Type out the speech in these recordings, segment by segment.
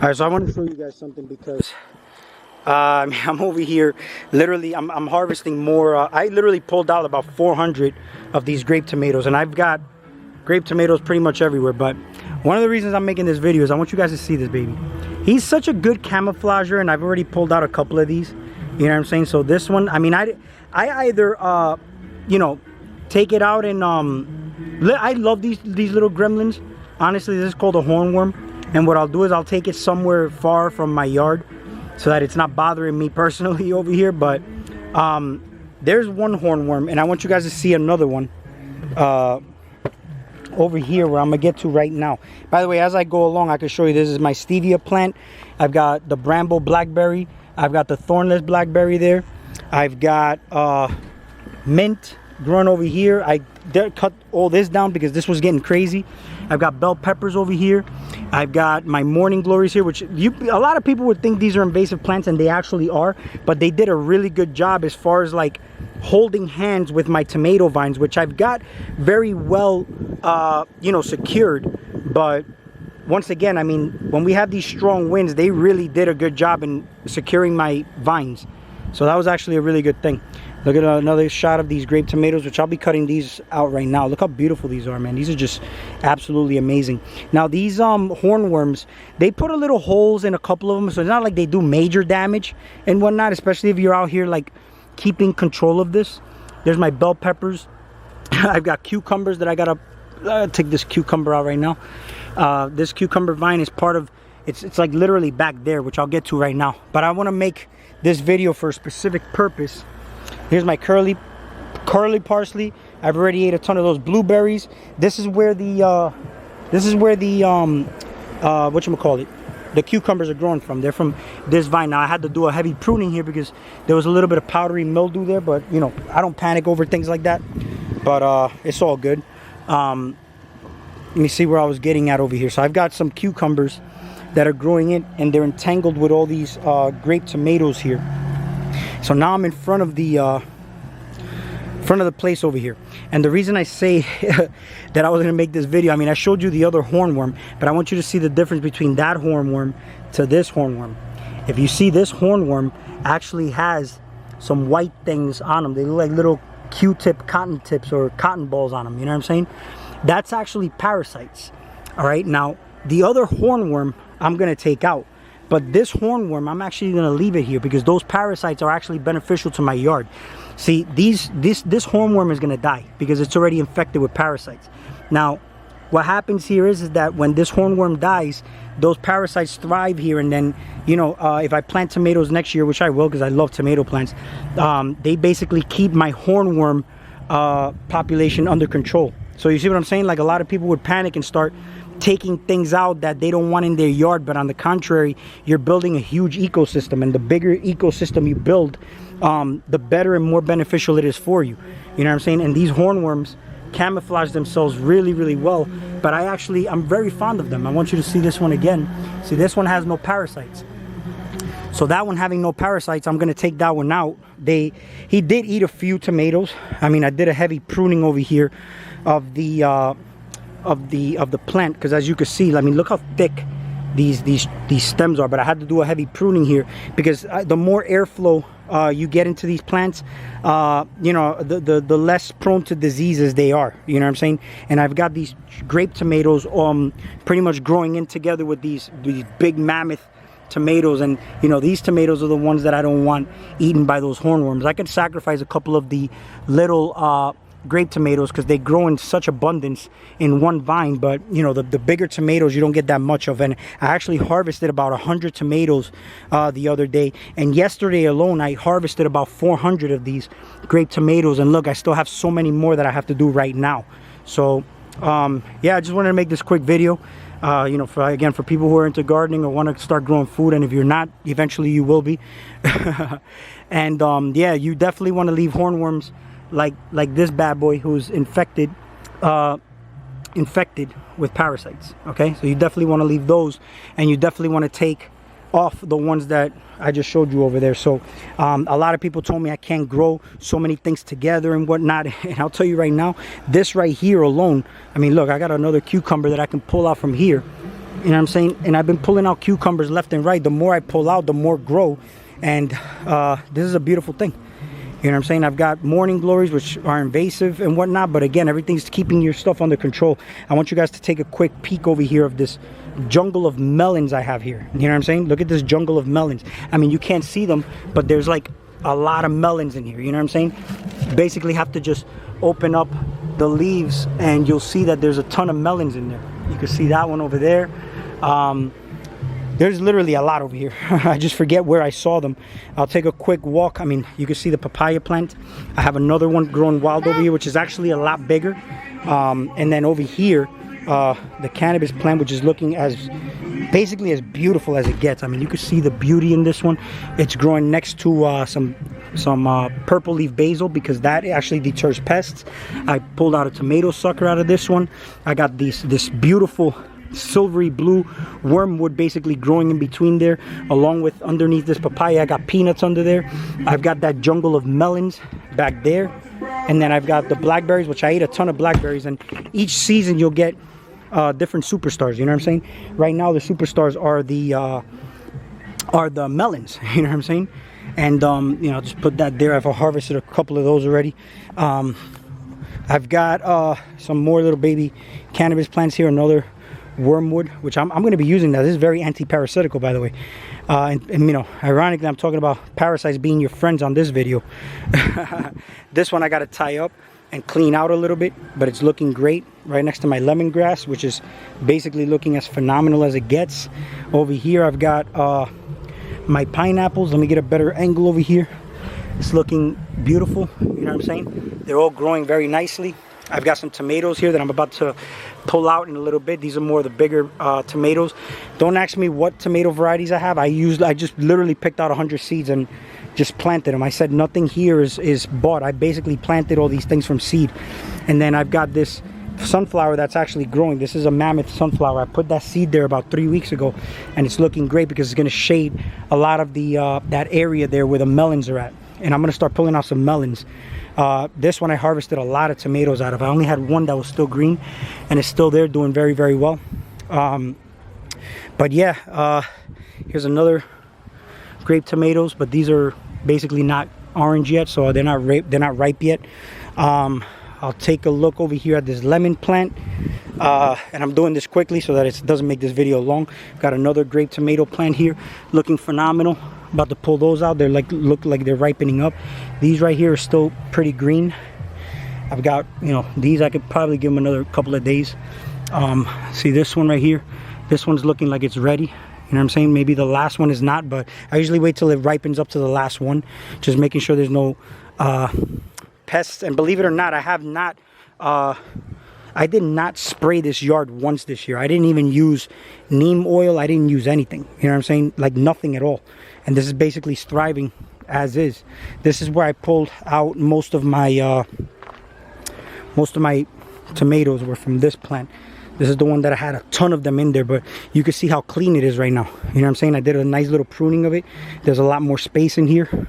All right, so I want to show you guys something because I'm over here, literally, I'm harvesting more. I literally pulled out about 400 of these grape tomatoes, and I've got grape tomatoes pretty much everywhere. But one of the reasons I'm making this video is I want you guys to see this baby. He's such a good camouflager, and I've already pulled out a couple of these. You know what I'm saying? So this one, I mean, I either, you know, take it out and, I love these little gremlins. Honestly, this is called a hornworm. And what I'll do is I'll take it somewhere far from my yard so that it's not bothering me personally over here. But there's one hornworm, and I want you guys to see another one over here where I'm gonna get to right now. By the way, as I go along, I can show you this is my stevia plant. I've got the bramble blackberry. I've got the thornless blackberry there. I've got mint growing over here. I cut all this down because this was getting crazy. I've got bell peppers over here. I've got my morning glories here, which a lot of people would think these are invasive plants, and they actually are, but they did a really good job as far as like holding hands with my tomato vines, which I've got very well you know, secured. But once again, I mean, when we have these strong winds, they really did a good job in securing my vines. So that was actually a really good thing. Look at another shot of these grape tomatoes, which I'll be cutting these out right now. Look how beautiful these are, man. These are just absolutely amazing. Now, these hornworms, they put a little holes in a couple of them, so it's not like they do major damage and whatnot, especially if you're out here, like, keeping control of this. There's my bell peppers. I've got cucumbers that I got to take this cucumber out right now. This cucumber vine is part of, it's like literally back there, which I'll get to right now. But I want to make this video for a specific purpose. Here's my curly parsley. I've already ate a ton of those blueberries. This is where the whatchamacallit, the cucumbers are growing from. They're from this vine. Now I had to do a heavy pruning here because there was a little bit of powdery mildew there, but you know, I don't panic over things like that. But it's all good. Let me see where I was getting at over here. So I've got some cucumbers that are growing in, and they're entangled with all these grape tomatoes here. So now I'm in front of the place over here. And the reason I say that I was going to make this video, I mean, I showed you the other hornworm, but I want you to see the difference between that hornworm to this hornworm. If you see, this hornworm actually has some white things on them. They look like little Q-tip cotton tips or cotton balls on them. You know what I'm saying? That's actually parasites. All right. Now, the other hornworm I'm going to take out. But this hornworm, I'm actually going to leave it here because those parasites are actually beneficial to my yard. See, this hornworm is going to die because it's already infected with parasites. Now, what happens here is that when this hornworm dies, those parasites thrive here. And then, you know, if I plant tomatoes next year, which I will because I love tomato plants, they basically keep my hornworm population under control. So you see what I'm saying? Like, a lot of people would panic and start taking things out that they don't want in their yard, but on the contrary, you're building a huge ecosystem, and the bigger ecosystem you build, the better and more beneficial it is for you. You know what I'm saying? And these hornworms camouflage themselves really, really well, but I'm very fond of them. I want you to see this one again. See, this one has no parasites. So that one having no parasites, I'm going to take that one out. He did eat a few tomatoes. I mean, I did a heavy pruning over here of the plant, because as you can see, I mean, look how thick these stems are. But I had to do a heavy pruning here because the more airflow you get into these plants, you know, the less prone to diseases they are. You know what I'm saying? And I've got these grape tomatoes pretty much growing in together with these big mammoth tomatoes. And you know, these tomatoes are the ones that I don't want eaten by those hornworms. I can sacrifice a couple of the little grape tomatoes because they grow in such abundance in one vine, but you know, the bigger tomatoes you don't get that much of. And I actually harvested about 100 tomatoes the other day, and yesterday alone I harvested about 400 of these grape tomatoes. And look, I still have so many more that I have to do right now. So yeah, I just wanted to make this quick video, you know, for people who are into gardening or want to start growing food. And if you're not, eventually you will be. And yeah, you definitely want to leave hornworms like this bad boy who's infected with parasites. Okay, so you definitely want to leave those, and you definitely want to take off the ones that I just showed you over there. So a lot of people told me I can't grow so many things together and whatnot, and I'll tell you right now, this right here alone, I mean, look, I got another cucumber that I can pull out from here, You know what I'm saying? And I've been pulling out cucumbers left and right. The more I pull out, the more grow. And this is a beautiful thing. You know what I'm saying? I've got morning glories, which are invasive and whatnot. But again, everything's keeping your stuff under control. I want you guys to take a quick peek over here of this jungle of melons I have here. You know what I'm saying? Look at this jungle of melons. I mean, you can't see them, but there's like a lot of melons in here. You know what I'm saying? Basically have to just open up the leaves and you'll see that there's a ton of melons in there. You can see that one over there. There's literally a lot over here. I just forget where I saw them. I'll take a quick walk. I mean, you can see the papaya plant. I have another one growing wild over here, which is actually a lot bigger. And then over here, the cannabis plant, which is looking as basically as beautiful as it gets. I mean, you can see the beauty in this one. It's growing next to some purple leaf basil, because that actually deters pests. I pulled out a tomato sucker out of this one. I got this beautiful silvery blue wormwood basically growing in between there, along with underneath this papaya. I got peanuts under there. I've got that jungle of melons back there, and then I've got the blackberries, which I ate a ton of blackberries. And each season you'll get different superstars. You know what I'm saying? Right now the superstars are the melons. You know what I'm saying? And you know, just put that there. I've harvested a couple of those already. I've got some more little baby cannabis plants here. Another wormwood, which I'm going to be using that. This is very anti-parasitical, by the way. And you know, ironically, I'm talking about parasites being your friends on this video. This one I got to tie up and clean out a little bit, but it's looking great right next to my lemongrass, which is basically looking as phenomenal as it gets. Over here I've got my pineapples. Let me get a better angle over here. It's looking beautiful. You know what I'm saying? They're all growing very nicely. I've got some tomatoes here that I'm about to pull out in a little bit. These are more of the bigger tomatoes. Don't ask me what tomato varieties I have. I just literally picked out 100 seeds and just planted them. I said nothing here is bought. I basically planted all these things from seed. And then I've got this sunflower that's actually growing. This is a mammoth sunflower. I put that seed there about 3 weeks ago, and it's looking great because it's going to shade a lot of the that area there where the melons are at. And I'm going to start pulling out some melons. This one I harvested a lot of tomatoes out of. I only had one that was still green, and it's still there doing very, very well. But yeah, here's another grape tomatoes, but these are basically not orange yet, so they're not ripe yet. I'll take a look over here at this lemon plant, and I'm doing this quickly so that it doesn't make this video long. Got another grape tomato plant here, looking phenomenal. About to pull those out. They're look like they're ripening up. These right here are still pretty green. I've got, you know, these I could probably give them another couple of days. See this one right here? This one's looking like it's ready. You know what I'm saying? Maybe the last one is not, but I usually wait till it ripens up to the last one, just making sure there's no pests. And believe it or not, I have not I did not spray this yard once this year. I didn't even use neem oil. I didn't use anything. You know what I'm saying? Like nothing at all. And this is basically thriving as is. This is where I pulled out most of my tomatoes were from this plant. This is the one that I had a ton of them in there, but you can see how clean it is right now. You know what I'm saying? I did a nice little pruning of it. There's a lot more space in here.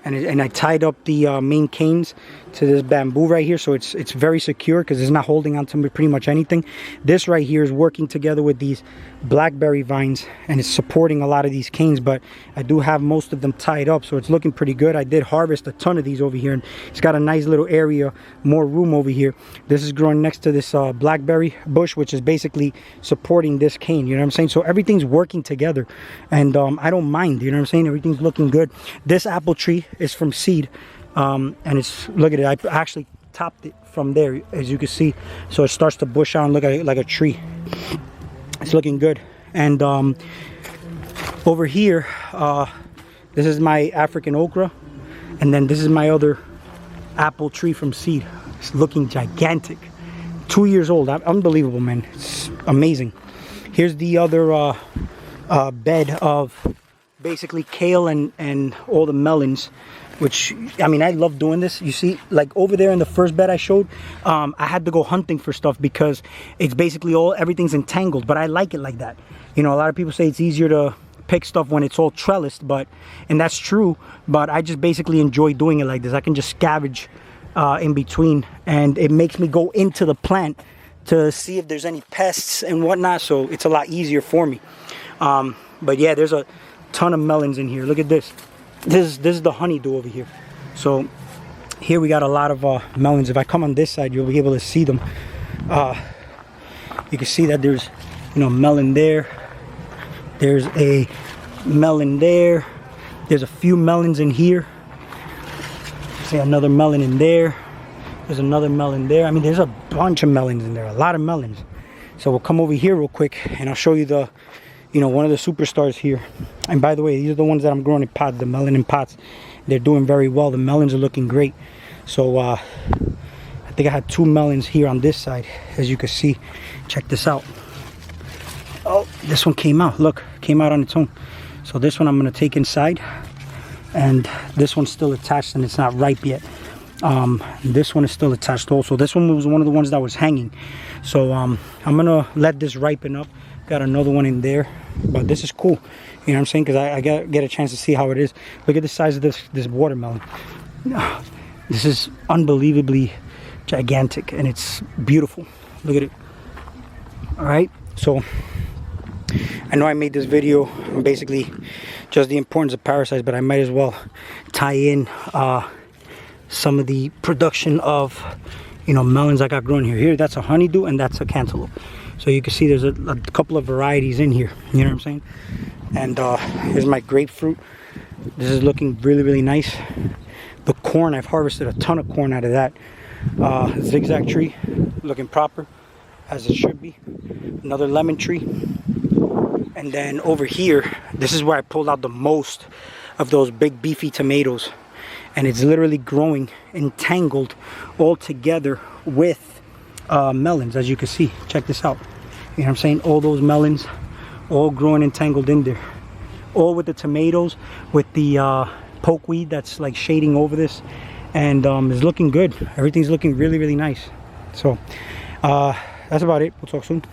And I tied up the main canes to this bamboo right here, so it's very secure because it's not holding on to pretty much anything. This right here is working together with these blackberry vines, and it's supporting a lot of these canes, but I do have most of them tied up, so it's looking pretty good. I did harvest a ton of these over here, and it's got a nice little area, more room over here. This is growing next to this blackberry bush, which is basically supporting this cane. You know what I'm saying? So everything's working together, and I don't mind. You know what I'm saying? Everything's looking good. This apple tree is from seed, and it's, look at it, I actually topped it from there, as you can see, so it starts to bush out and look at it like a tree. It's looking good. And over here, this is my African okra, and then this is my other apple tree from seed. It's looking gigantic. 2 years old. Unbelievable, man. It's amazing. Here's the other bed of basically kale and all the melons, which, I mean, I love doing this. You see, like over there in the first bed I showed, I had to go hunting for stuff because it's basically everything's entangled, but I like it like that. You know, a lot of people say it's easier to pick stuff when it's all trellised, and that's true, but I just basically enjoy doing it like this. I can just scavenge in between, and it makes me go into the plant to see if there's any pests and whatnot, so it's a lot easier for me. But yeah, there's a ton of melons in here. Look at this. This is the honeydew over here. So here we got a lot of melons. If I come on this side, you'll be able to see them. You can see that there's, you know, melon there. There's a melon there. There's a few melons in here. See another melon in there. There's another melon there. I mean, there's a bunch of melons in there, a lot of melons. So we'll come over here real quick and I'll show you the, you know, one of the superstars here. And by the way, these are the ones that I'm growing in pots, the melon in pots. They're doing very well. The melons are looking great. So I think I had 2 melons here on this side, as you can see. Check this out. Oh, this one came out. Look, came out on its own. So this one I'm going to take inside. And this one's still attached and it's not ripe yet. This one is still attached also. This one was one of the ones that was hanging. So I'm gonna let this ripen up. Got another one in there, but this is cool, you know what I'm saying, because I get a chance to see how it is. Look at the size of this watermelon. This is unbelievably gigantic and it's beautiful. Look at it. All right, so I know I made this video on basically just the importance of parasites, but I might as well tie in some of the production of, you know, melons I got growing here. Here, that's a honeydew and that's a cantaloupe. So you can see there's a couple of varieties in here. You know what I'm saying? And here's my grapefruit. This is looking really, really nice. The corn, I've harvested a ton of corn out of that. Zigzag tree, looking proper, as it should be. Another lemon tree. And then over here, this is where I pulled out the most of those big beefy tomatoes. And it's literally growing entangled all together with melons, as you can see. Check this out. You know what I'm saying? All those melons all growing entangled in there. All with the tomatoes, with the pokeweed that's like shading over this. And it's looking good. Everything's looking really, really nice. So that's about it. We'll talk soon.